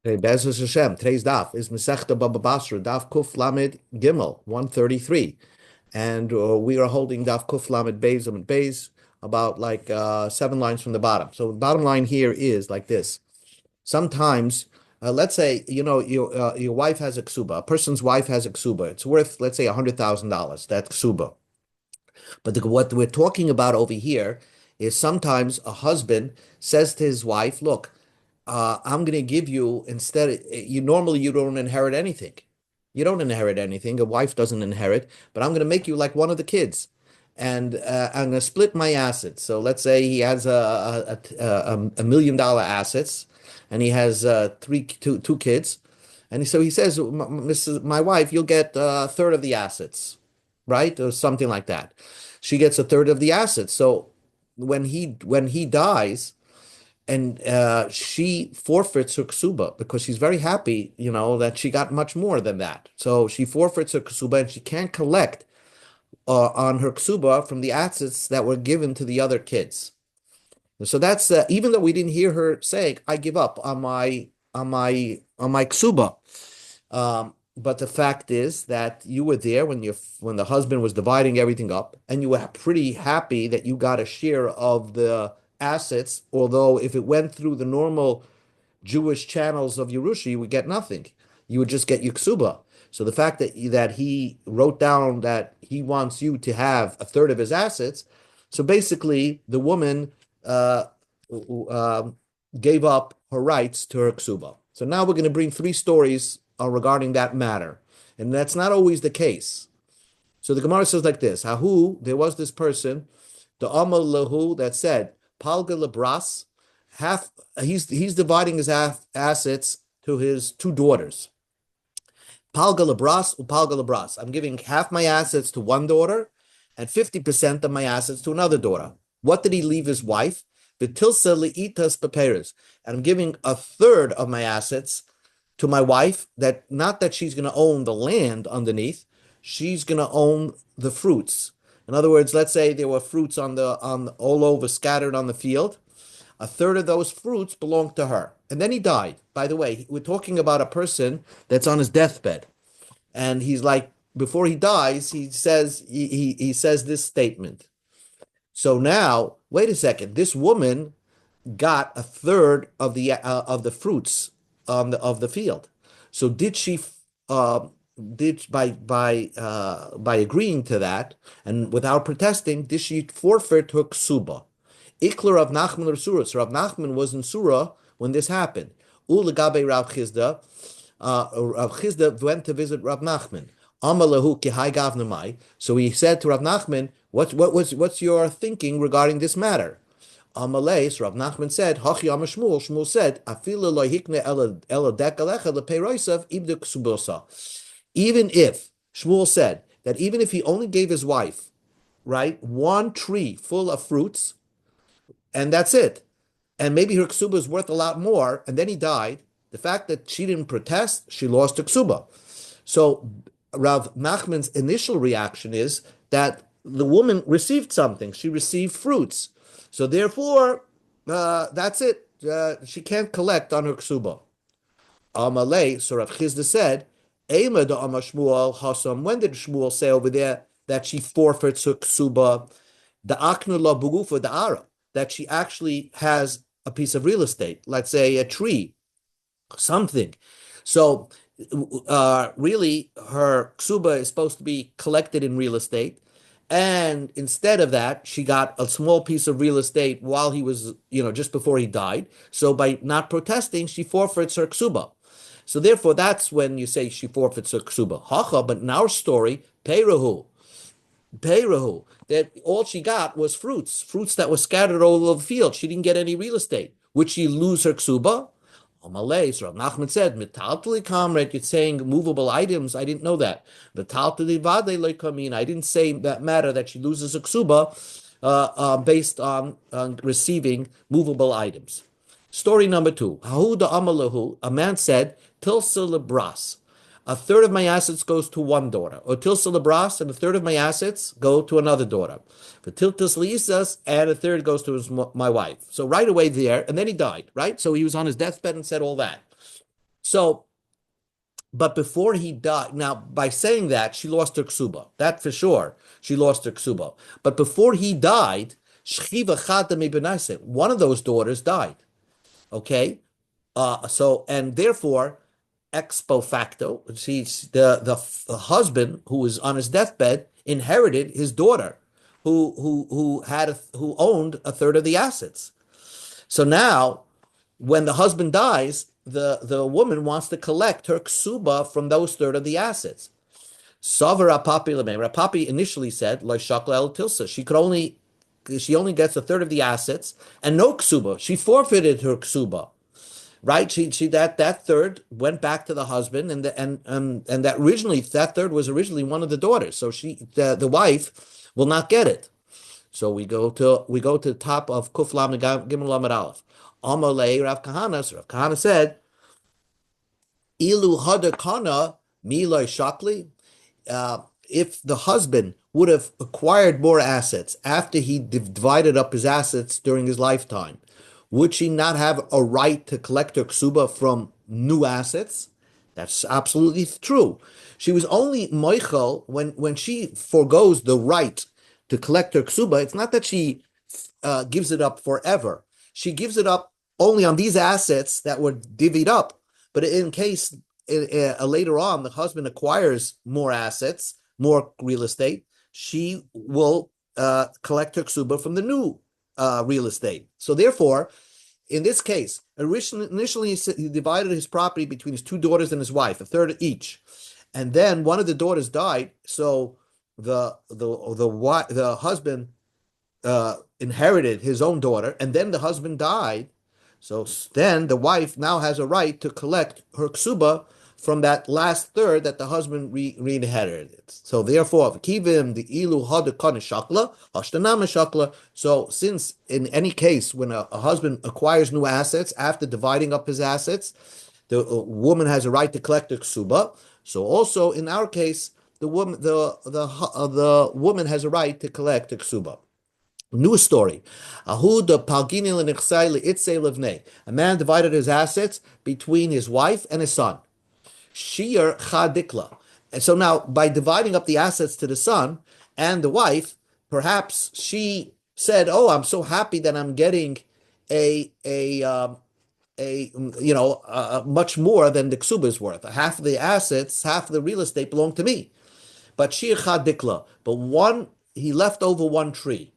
Hey, Bezos Hashem, today's daf is Masechta Baba Basra, daf Kuf Lamed Gimel, 133. And we are holding daf Kuf Lamed Beis and Beis about like 7 lines from the bottom. So the bottom line here is like this. Sometimes, let's say, your wife has a ksuba, a person's wife has a ksuba. It's worth, let's say, $100,000, that ksuba. But what we're talking about over here is sometimes a husband says to his wife, look, I'm going to give you instead, you don't inherit anything. You don't inherit anything. A wife doesn't inherit, but I'm going to make you like one of the kids. And I'm going to split my assets. So let's say he has $1 million assets and he has two kids. And so he says, My wife, you'll get a third of the assets, right? Or something like that. She gets a third of the assets. So when he dies, and she forfeits her ksuba because she's very happy, that she got much more than that. So she forfeits her ksuba and she can't collect on her ksuba from the assets that were given to the other kids. So that's even though we didn't hear her saying, "I give up on my ksuba." But the fact is that you were there when the husband was dividing everything up, and you were pretty happy that you got a share of the assets. Although if it went through the normal Jewish channels of Yerusha, you would get nothing. You would just get Yuksuba. So the fact that he wrote down that he wants you to have a third of his assets, so basically the woman uh, gave up her rights to her ksuba. So now we're going to bring 3 stories regarding that matter, and that's not always the case. So the Gemara says like this: Hahu, there was this person, the Amal Lahu, that said, Palga Labras, half he's dividing his assets to his 2 daughters. Palga Labras, Upalga Labras. I'm giving half my assets to one daughter and 50% of my assets to another daughter. What did he leave his wife? Betilsa liitas paperas. And I'm giving a third of my assets to my wife, that not that she's going to own the land underneath, she's going to own the fruits. In other words, let's say there were fruits on all over scattered on the field. A third of those fruits belonged to her. And then he died. By the way, we're talking about a person that's on his deathbed. And he's like, before he dies, he says this statement. So now, wait a second. This woman got a third of the fruits of the field. So did she did by agreeing to that and without protesting, did she forfeit her ksuba? Ikla Rav Nachman or Surah. So Rav Nachman was in Surah when this happened. Ulagabe Rav Chizda, Rav Chizda went to visit Rav Nachman. Amalahu kihai gavnamai. So he said to Rav Nachman, what's your thinking regarding this matter? Amalei, so Rav Nachman said, Hachi Amashmul, Shmuel said, Afila lo hikne ela dekalecha lepeiroisav ibduk subosa. Even if, Shmuel said, that even if he only gave his wife, right, 1 tree full of fruits, and that's it, and maybe her ksuba is worth a lot more, and then he died, the fact that she didn't protest, she lost her ksuba. So Rav Nachman's initial reaction is that the woman received something. She received fruits. So therefore, that's it. She can't collect on her ksuba. Amalei, so Rav Chizda said, Ema da Amar Shmuel Hasam. When did Shmuel say over there that she forfeits her ksuba? The aknu la bugufa the ara, that she actually has a piece of real estate, let's say a tree, something. So really, her ksuba is supposed to be collected in real estate. And instead of that, she got a small piece of real estate while he was, just before he died. So by not protesting, she forfeits her ksuba. So therefore, that's when you say she forfeits her ksuba. Hacha, but in our story, peirahu, that all she got was fruits that were scattered all over the field. She didn't get any real estate. Would she lose her ksuba? Amalei, so Rav Nachman said, "Metaltali comrade, you're saying movable items. I didn't know that. Metaltali vade loikamin. I didn't say that matter that she loses a ksuba based on receiving movable items." Story number 2. Hahuda Amalahu, a man said, Tilsa lebras. A third of my assets goes to one daughter, or Tilsa lebras, and a third of my assets go to another daughter. For Tiltas liisas, and a third goes to my wife. So right away there, and then he died, right? So he was on his deathbed and said all that. So, but before he died, now by saying that, she lost her ksuba. That for sure, she lost her ksuba. But before he died, shchiva chata mibenaise, one of those daughters died. Okay, so and therefore, ex post facto, the husband who was on his deathbed inherited his daughter, who owned a third of the assets. So now, when the husband dies, the woman wants to collect her ksuba from those third of the assets. Savar Rapapi Lemei. Rapapi initially said, "Lo shakla el tilsa." She only gets a third of the assets and no ksuba. She forfeited her ksuba, right? She that third went back to the husband, and that originally that third was originally one of the daughters. So the wife will not get it. So we go to the top of Kuf Lam Gimel Lamed Aleph. Amalei Rav Kahana. So Rav Kahana said, "Ilu hadakana miloi shakli." If the husband would have acquired more assets after he divided up his assets during his lifetime, would she not have a right to collect her ksuba from new assets? That's absolutely true. She was only moichel when she forgoes the right to collect her ksuba. It's not that she gives it up forever. She gives it up only on these assets that were divvied up. But in case later on the husband acquires more assets, more real estate, she will collect her ksuba from the new real estate. So therefore, in this case, initially he divided his property between his two daughters and his wife, a third each, and then one of the daughters died. So the husband inherited his own daughter, and then the husband died. So then the wife now has a right to collect her ksuba from that last third that the husband re-inherited. So therefore, kivim the ilu hadakana shakla, hashtanama shakla. So since in any case when a husband acquires new assets after dividing up his assets, the woman has a right to collect the ksuba. So also in our case, the woman has a right to collect the ksuba. New story. A man divided his assets between his wife and his son. Shir chadikla. And so now, by dividing up the assets to the son and the wife, perhaps she said, "Oh, I'm so happy that I'm getting a a um, much more than the ksuba is worth. Half of the assets, half of the real estate belong to me." But shir chadikla. But he left over one tree.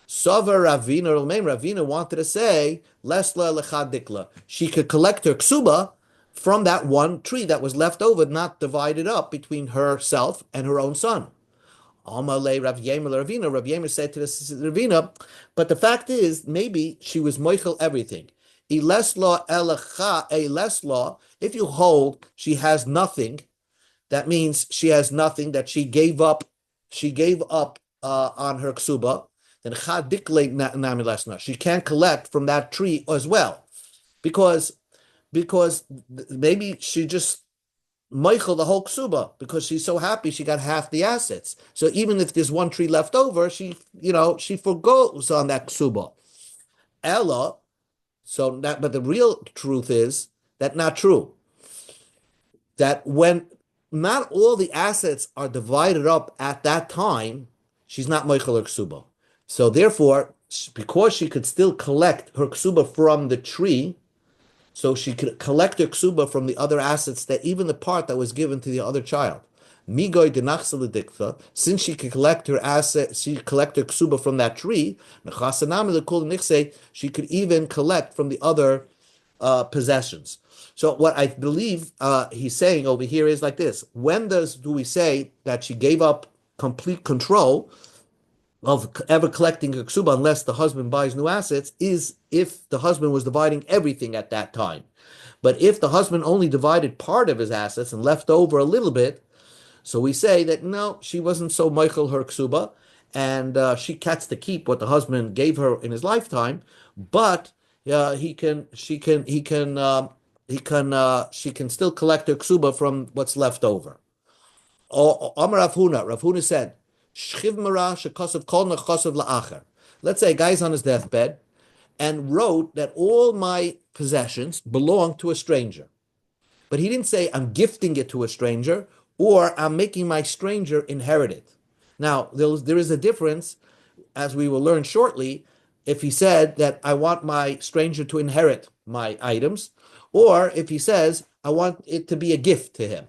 Savar Ravina wanted to say, Lesla lechadikla. She could collect her ksuba from that one tree that was left over, not divided up between herself and her own son. Amalei Rav Yemer Rav Yemer said to the Ravina, but the fact is, maybe she was moichel everything. If you hold she has nothing, that means she has nothing that she gave up. She gave up on her ksuba. Then she can't collect from that tree as well, because maybe she just Michael the whole ksuba because she's so happy she got half the assets. So even if there's one tree left over, she forgoes on that ksuba. Ella, but the real truth is that not true. That when not all the assets are divided up at that time, she's not Michael or ksuba. So therefore, because she could still collect her ksuba from the tree, so she could collect her ksuba from the other assets, that even the part that was given to the other child. Migoy denachsaladikta, since she could collect her asset, she collect her ksuba from that tree. She could even collect from the other possessions. So what I believe he's saying over here is like this: when do we say that she gave up complete control of ever collecting a ksuba unless the husband buys new assets? Is if the husband was dividing everything at that time. But if the husband only divided part of his assets and left over a little bit, so we say that no, she wasn't so Michael her ksuba, and she gets to keep what the husband gave her in his lifetime, but she can still collect her ksuba from what's left over. Amar Rav Huna said, Shchiv mara shekasav kol nechasav la'acher. Let's say a guy's on his deathbed and wrote that all my possessions belong to a stranger. but he didn't say I'm gifting it to a stranger or I'm making my stranger inherit it. Now, there is a difference, as we will learn shortly, if he said that I want my stranger to inherit my items, or if he says I want it to be a gift to him.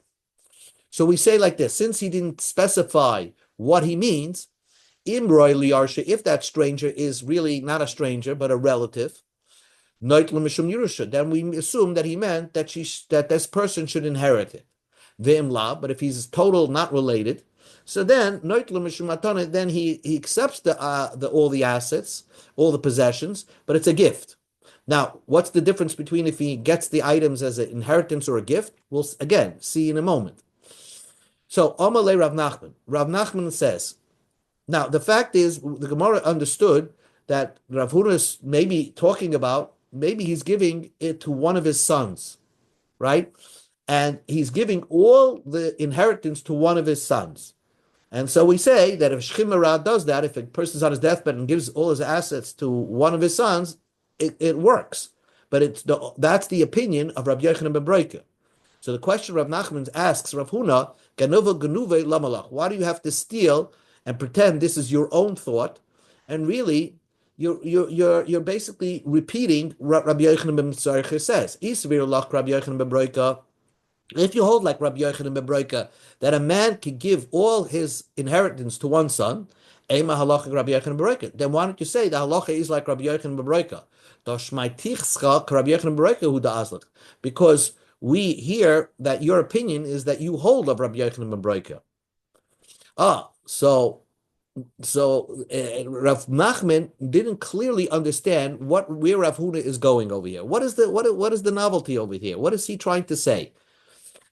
So we say like this, since he didn't specify what he means, Imroy liyarsha, if that stranger is really not a stranger but a relative, Noit Mishum Yerusha, then we assume that he meant that that this person should inherit it. Ve'im but if he's total not related, so then Noit Mishum Matana, then he accepts the all the assets, all the possessions, but it's a gift. Now, what's the difference between if he gets the items as an inheritance or a gift? We'll again see in a moment. So Amalei Rav Nachman. Rav Nachman says, now the fact is the Gemara understood that Rav Huna is maybe talking about, maybe he's giving it to one of his sons, right? And he's giving all the inheritance to one of his sons. And so we say that if Shchimara does that, if a person's on his deathbed and gives all his assets to one of his sons, it works. But that's the opinion of Rabbi Yochanan ben Broika. So the question Rav Nachman asks Rav Huna, Ganuva Ganuve Lamalach, why do you have to steal and pretend this is your own thought? And really, you're basically repeating what Rabbi Yochanan ben Tzarich says. Isvir lach Rabbi Yochanan ben Broika. If you hold like Rabbi Yochanan ben Broika that a man can give all his inheritance to one son, Ema halacha Rabbi Yochanan ben Broika, then why don't you say the halacha is like Rabbi Yochanan ben Broika? Because we hear that your opinion is that you hold of Rabbi Yochanan ben Broika. Rav Nachman didn't clearly understand where Rav Huna is going over here. What is the novelty over here? What is he trying to say?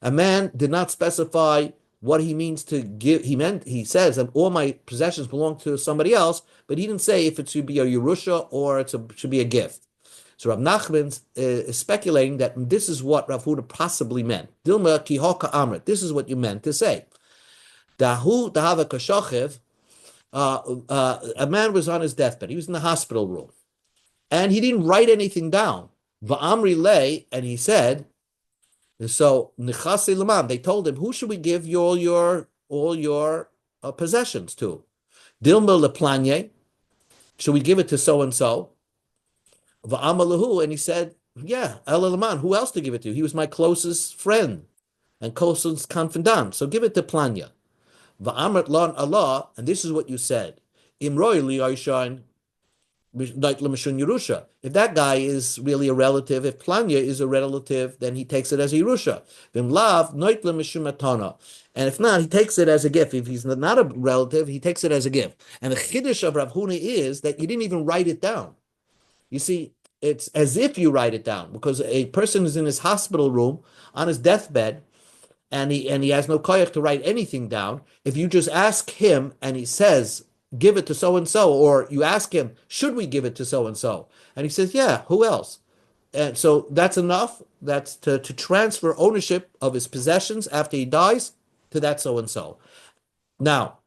A man did not specify what he means to give. He says that all my possessions belong to somebody else, but he didn't say if it should be a Yerusha or should be a gift. So Rav Nachman is speculating that this is what Rav Huna possibly meant. Dilma kihoka amrit. This is what you meant to say. Dahu dahava kashachev. A man was on his deathbed. He was in the hospital room, and he didn't write anything down. Va'amri lay, and he said, so nichase leman. They told him, who should we give all your possessions to? Dilma leplanye. Should we give it to so and so? Va'amalahu, and he said, yeah, Elalaman, who else to give it to? He was my closest friend and closest confidant, so give it to Planya. Va'amrat lan Allah, and this is what you said. Imroy liyaishan Yerusha. If that guy is really a relative, if Planya is a relative, then he takes it as a Yerusha. And if not, he takes it as a gift. If he's not a relative, he takes it as a gift. And the chiddush of Rav Huna is that you didn't even write it down. You see, it's as if you write it down, because a person is in his hospital room on his deathbed, and he has no koyach to write anything down. If you just ask him and he says, give it to so and so, or you ask him, should we give it to so and so? And he says, yeah, who else? And so that's enough. That's to transfer ownership of his possessions after he dies to that so and so. Now,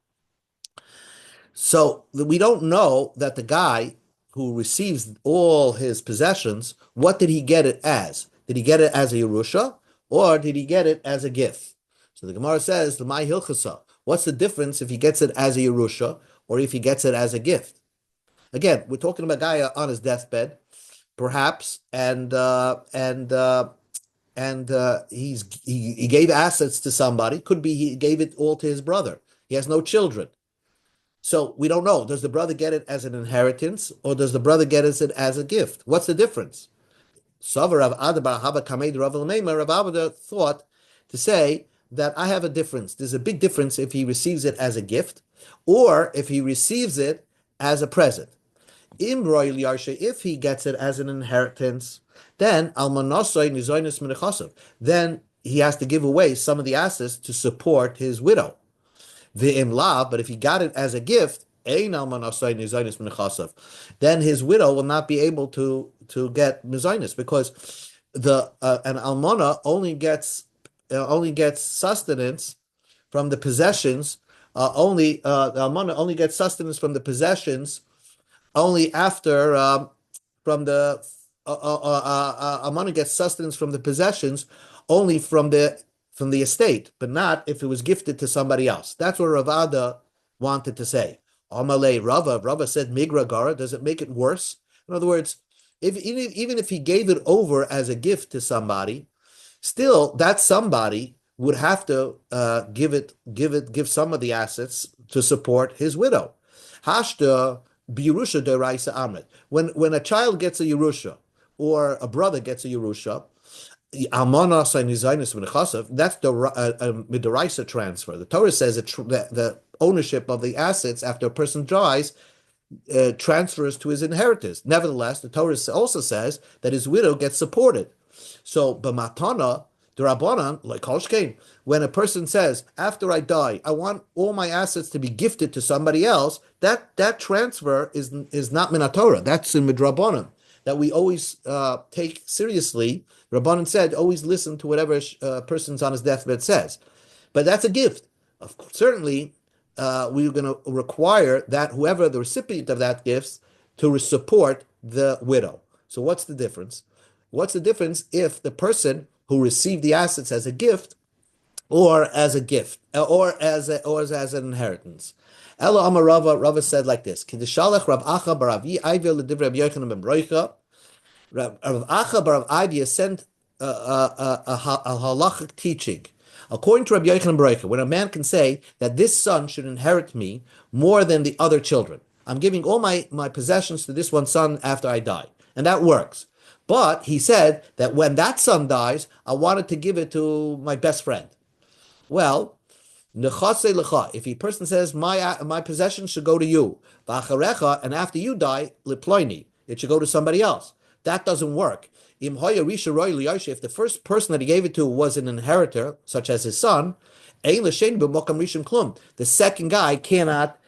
so we don't know that the guy who receives all his possessions, what did he get it as? Did he get it as a Yerusha, or did he get it as a gift? So the Gemara says, the Mai Hilchasa. What's the difference if he gets it as a Yerusha or if he gets it as a gift? Again, we're talking about a guy on his deathbed, perhaps, and he gave assets to somebody. Could be he gave it all to his brother. He has no children. So we don't know. Does the brother get it as an inheritance, or does the brother get it as a gift? What's the difference? Rav Abba thought to say that I have a difference. There's a big difference if he receives it as a gift or if he receives it as a present. If he gets it as an inheritance, then then he has to give away some of the assets to support his widow. But if he got it as a gift, then his widow will not be able to get mezainis, because an almana only gets sustenance from the possessions. The almana only gets sustenance from the possessions only after from the I'm going to get sustenance from the possessions only from the estate, but not if it was gifted to somebody else. That's what Ravada wanted to say. Amalei Rava said Migra Gara. Does it make it worse? In other words, if even if he gave it over as a gift to somebody, still that somebody would have to give some of the assets to support his widow. Hashta Birusha deraisa amrit. When a child gets a Yerusha or a brother gets a Yerusha, that's the midaraisa transfer. The Torah says the ownership of the assets after a person dies transfers to his inheritors. Nevertheless, the Torah also says that his widow gets supported. So, b'matana, the Rabbanan, like Kolshkein, when a person says, after I die, I want all my assets to be gifted to somebody else, that transfer is not min Torah. That's in midrabanan, that we always take seriously. Rabbanan said, always listen to whatever person's on his deathbed says. But that's a gift. Certainly, we're going to require that whoever the recipient of that gift to support the widow. So what's the difference? What's the difference if the person who received the assets as a gift or as a gift or as an inheritance? Elo Amar Rava said like this: Kidishalach Rav Acha Baravi Ivil L'Divrei Rav Yochanan ben Broicha. Rav Acha Barav Ivia sent a halachic teaching. According to Rabbi Yochanan Broicha, when a man can say that this son should inherit me more than the other children, I'm giving all my possessions to this one son after I die, and that works. But he said that when that son dies, I wanted to give it to my best friend. Well, if a person says my possessions should go to you, and after you die, liploini, it should go to somebody else. That doesn't work. If the first person that he gave it to was an inheritor, such as his son, the second guy cannot.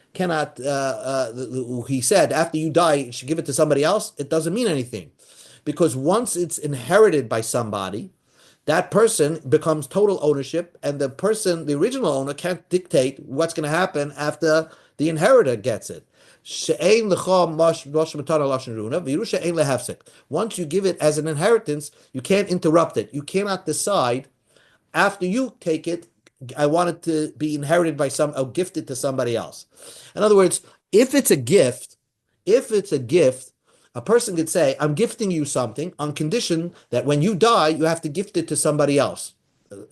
He said after you die, you should give it to somebody else. It doesn't mean anything, because once it's inherited by somebody, that person becomes total ownership, and the original owner, can't dictate what's going to happen after the inheritor gets it. Once you give it as an inheritance, you can't interrupt it. You cannot decide after you take it, I want it to be inherited by or gifted to somebody else. In other words, if it's a gift, a person could say, I'm gifting you something on condition that when you die, you have to gift it to somebody else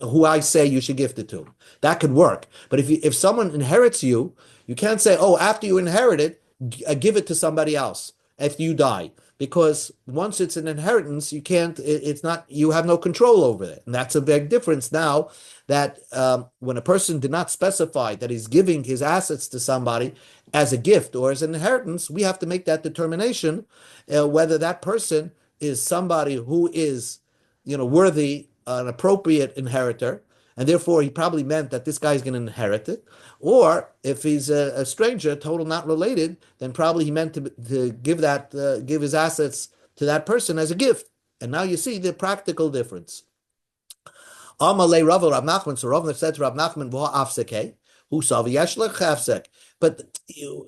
who I say you should gift it to. That could work. But if someone inherits you, you can't say, oh, after you inherit it, give it to somebody else after you die. Because once it's an inheritance, it's not, you have no control over it. And that's a big difference now that when a person did not specify that he's giving his assets to somebody as a gift or as an inheritance, we have to make that determination whether that person is somebody who is, worthy, an appropriate inheritor, and therefore he probably meant that this guy's going to inherit it. Or if he's a stranger, total not related, then probably he meant to give his assets to that person as a gift. And now you see the practical difference. Amalei Rav Nachman. So Rav said to Rav Nachman, who saw v'yesh. But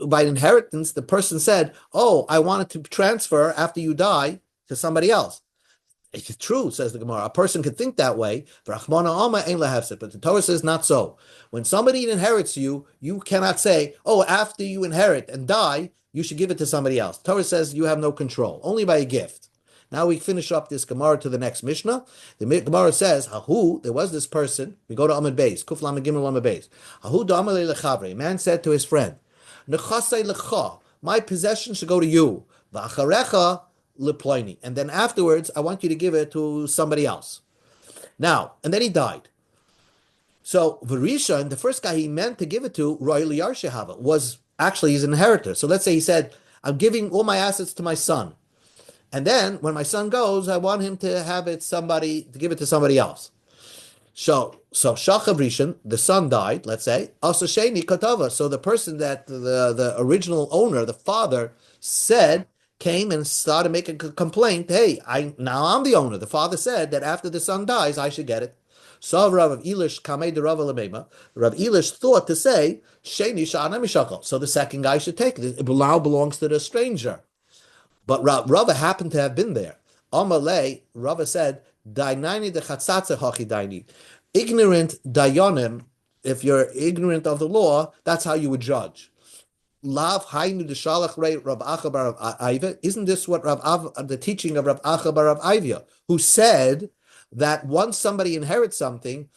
by inheritance, the person said, "Oh, I wanted to transfer after you die to somebody else." It's true, says the Gemara. A person could think that way, but the Torah says not so. When somebody inherits you, you cannot say, oh, after you inherit and die, you should give it to somebody else. The Torah says you have no control, only by a gift. Now we finish up this Gemara to the next Mishnah. The Gemara says, there was this person, we go to Amud Beis, Kuf Lamed Gimel Amud Beis. A man said to his friend, my possession should go to you. And then afterwards, I want you to give it to somebody else. Now, and then he died. So Varishan, the first guy he meant to give it to, Roy Liyar Shehava, was actually his inheritor. So let's say he said, I'm giving all my assets to my son. And then when my son goes, I want him to give it to somebody else. So Shachav Rishon, the son died, let's say, also Sheni Katava. So the person that the original owner, the father, came and started making a complaint. Hey, now I'm the owner. The father said that after the son dies, I should get it. So Rav Elish Kamei de Rav Lemema. Rav Elish thought to say Sheni Shana Mishakal. So the second guy should take it. It now belongs to the stranger. But Rava happened to have been there. Amalei, Rava said, Dainani de chatzatze hachi daini. Ignorant dayanim, if you're ignorant of the law, that's how you would judge. Lav hainu de shalach rei Rav Acha bar Rav Aiva. Isn't this what the teaching of Rav Acha bar Rav Aiva, who said that once somebody inherits something,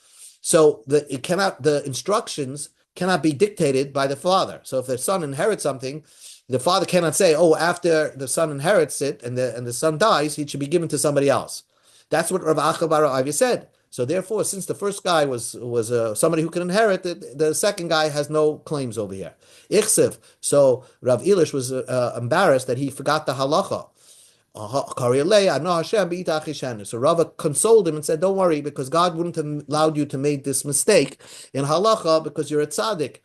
so the instructions cannot be dictated by the father. So if the son inherits something, the father cannot say, "Oh, after the son inherits it and the son dies, he should be given to somebody else." That's what Rav Acha bar Rav Aiva said. So therefore, since the first guy was somebody who can inherit it, the second guy has no claims over here. Ichsev. So Rav Elish was embarrassed that he forgot the halacha. So Rava consoled him and said, "Don't worry, because God wouldn't have allowed you to make this mistake in halacha because you're a tzaddik,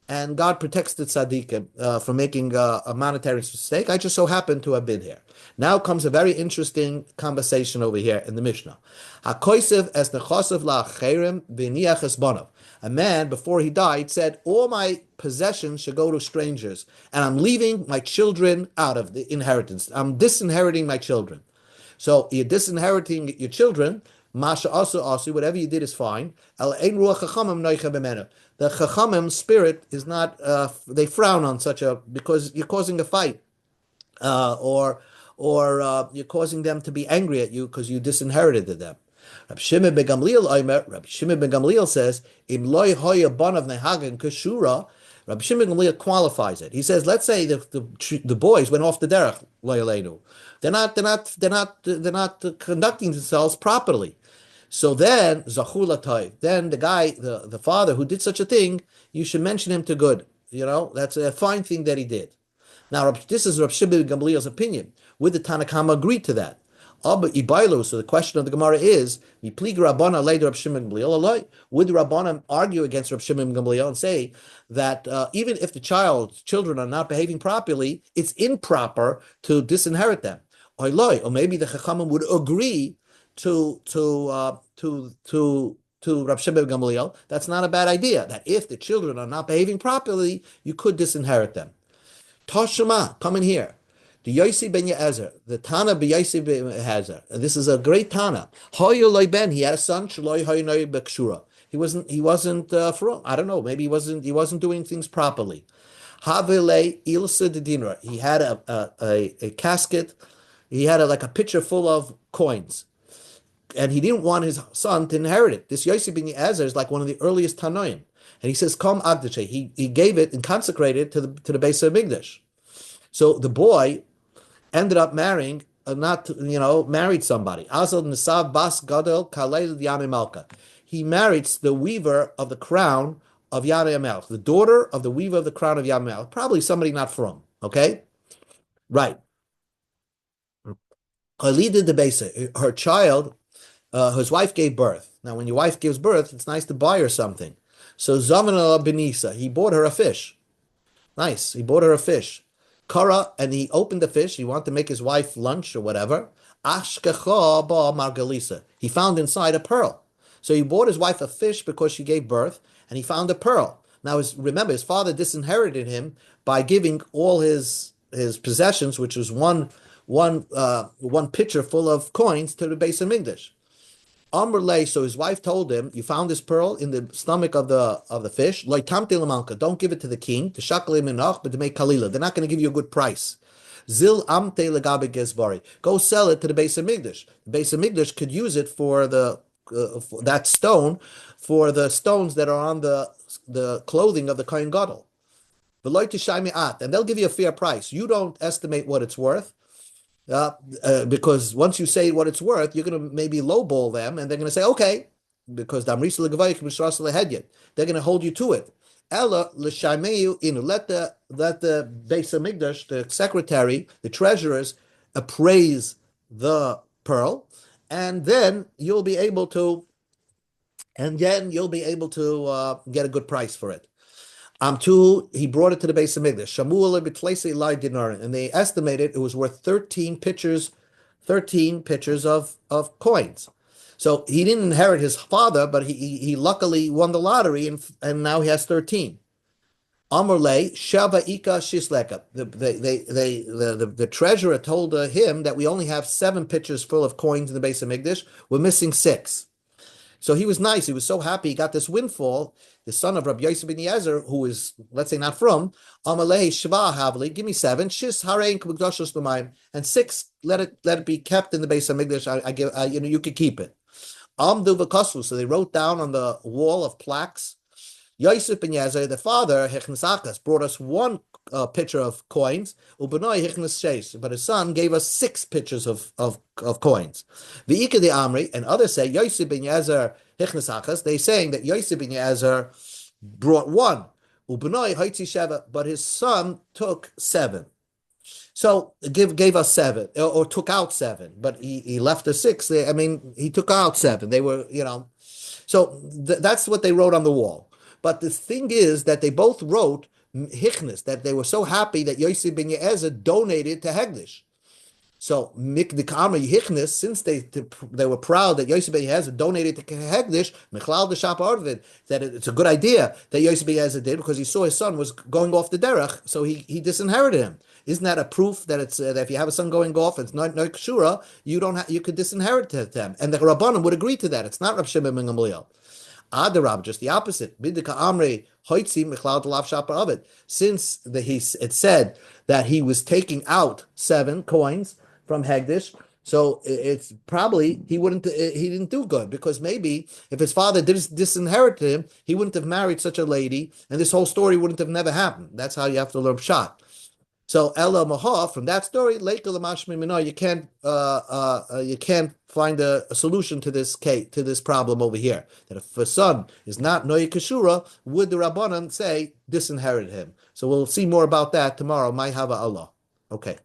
and God protects the tzaddikim from making a monetary mistake. I just so happen to have been here." Now comes a very interesting conversation over here in the Mishnah. Hakoisev es nechosev la'acherim v'niach es bonav. A man, before he died, said, "All my possessions should go to strangers, and I'm leaving my children out of the inheritance. I'm disinheriting my children." So you're disinheriting your children. Masha also, whatever you did is fine. El ein ruach chachamim noicha b'menu. The chachamim spirit is not. They frown on such a, because you're causing a fight, or you're causing them to be angry at you because you disinherited them. Rabbi Shimon ben Gamliel says, "Im loy hoya banav nehagen kashura." Rabbi Shimon ben Gamliel qualifies it. He says, let's say the boys went off the derech loyalenu. They're not conducting themselves properly. So then zachula toiv. Then the guy, the father who did such a thing, you should mention him to good. That's a fine thing that he did. Now, this is Rabbi Shimon ben Gamliel's opinion. Would the Tanakama agree to that? So the question of the Gemara is, would the Rabbanan argue against Rabbi Shimon ben Gamliel and say that even if the children are not behaving properly, it's improper to disinherit them? Or maybe the Chachamim would agree to Rabbi Shimon ben Gamliel, that's not a bad idea, that if the children are not behaving properly, you could disinherit them. Toshima, come in here. The Yosi ben Yezer, the Tana ben Yosi ben Yezer, and this is a great Tana. Hoyoloi ben, he had a son. Shaloi hoyonoi bekshura. He wasn't from. I don't know. Maybe he wasn't doing things properly. Havele ilsa de dinra. He had a casket. He had like a pitcher full of coins, and he didn't want his son to inherit it. This Yosi ben Yezer is like one of the earliest Tanoim, and he says, "Kom agdashe." He gave it and consecrated it to the base of Migdash. So the boy ended up marrying, married somebody. Azal Nisav Bas Gadol Kalei Yami Malka. He married the weaver of the crown of Yami Melch, the daughter of the weaver of the crown of Yami Melch. Probably somebody not from. Okay, right. Ali did the basic. Her child, his wife gave birth. Now, when your wife gives birth, it's nice to buy her something. So Zamana Benisa, he bought her a fish. Nice. He bought her a fish. Kara, and he opened the fish. He wanted to make his wife lunch or whatever. Ashkecha ba margalisa. He found inside a pearl. So he bought his wife a fish because she gave birth, and he found a pearl. Now, remember, his father disinherited him by giving all his possessions, which was one pitcher full of coins, to the base of Migdash. Amrle, so his wife told him, "You found this pearl in the stomach of the fish. Don't give it to the king, to shakle minach, but to make kalila. They're not going to give you a good price. Zil amte legabe gezbari. Go sell it to the base of Migdash. The base of Migdash could use it for for that stone, for the stones that are on the clothing of the Kohen Gadol. And they'll give you a fair price. You don't estimate what it's worth. Because once you say what it's worth, you're going to maybe lowball them, and they're going to say, okay, because they're going to hold you to it. Ella l'shaimeyu let the Beis Hamikdash, the secretary, the treasurers, appraise the pearl, and then you'll be able to, get a good price for it. He brought it to the Beis Hamikdash. Shamuel b'tleisei lai dinarin, and they estimated it was worth 13 pitchers of coins. So he didn't inherit his father, but he luckily won the lottery, and now he has 13. Amrle Shava Ika Shisleka. The treasurer told him that we only have 7 pitchers full of coins in the base of Migdash. We're missing 6. So he was nice. He was so happy. He got this windfall. The son of Rabbi Yosef ben Yezer, who is, let's say, not from Amalei Shva Havli. Give me 7. Shis Harein K'Migdashos L'Mayim, and 6. Let it be kept in the base of Migdash. I give. You could keep it. Amdu v'Kosvu. So they wrote down on the wall of plaques. Yosef ben Yezer, the father, Hechnesakas, brought us 1 pitcher of coins, Ubenoi Hechnes Shesh, but his son gave us 6 pitchers of coins. V'ika de Amri, and others say, Yosef ben Yezer Hechnesakas, they saying that Yosef ben Yezer brought 1, Ubenoi Haitzi Sheva, but his son took 7. So gave us 7, or took out 7, but he left us 6. I mean, he took out 7. They were, so that's what they wrote on the wall. But the thing is that they both wrote Hichnes, that they were so happy that Yosef ben Yezer donated to Hegdish. So Mikdik Amri Hichnes, since they were proud that Yosef ben Yezer donated to Hegdish, Michlal de Shap Arvid, that it's a good idea that Yosef ben Yezer did because he saw his son was going off the derech, so he disinherited him. Isn't that a proof that it's that if you have a son going off, it's not kshura, you could disinherit them, and the Rabbanim would agree to that. It's not Rav Shimon ben Gamliel. Adarab, just the opposite. Bidika Amri Hoitzi Michlal Lav Shapa Ovid. Since it said that he was taking out 7 coins from Hegdish, so it's probably he didn't do good, because maybe if his father disinherited him, he wouldn't have married such a lady, and this whole story wouldn't have never happened. That's how you have to learn pshat. So Ella Maha, from that story, you can't find a solution to this problem over here. That if a son is not Noy Kashura, would the Rabbanan say disinherit him? So we'll see more about that tomorrow. May Hava Allah. Okay.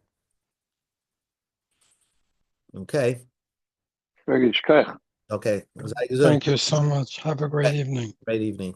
Okay. Very good. Okay. Thank you so much. Have a great evening. Great evening.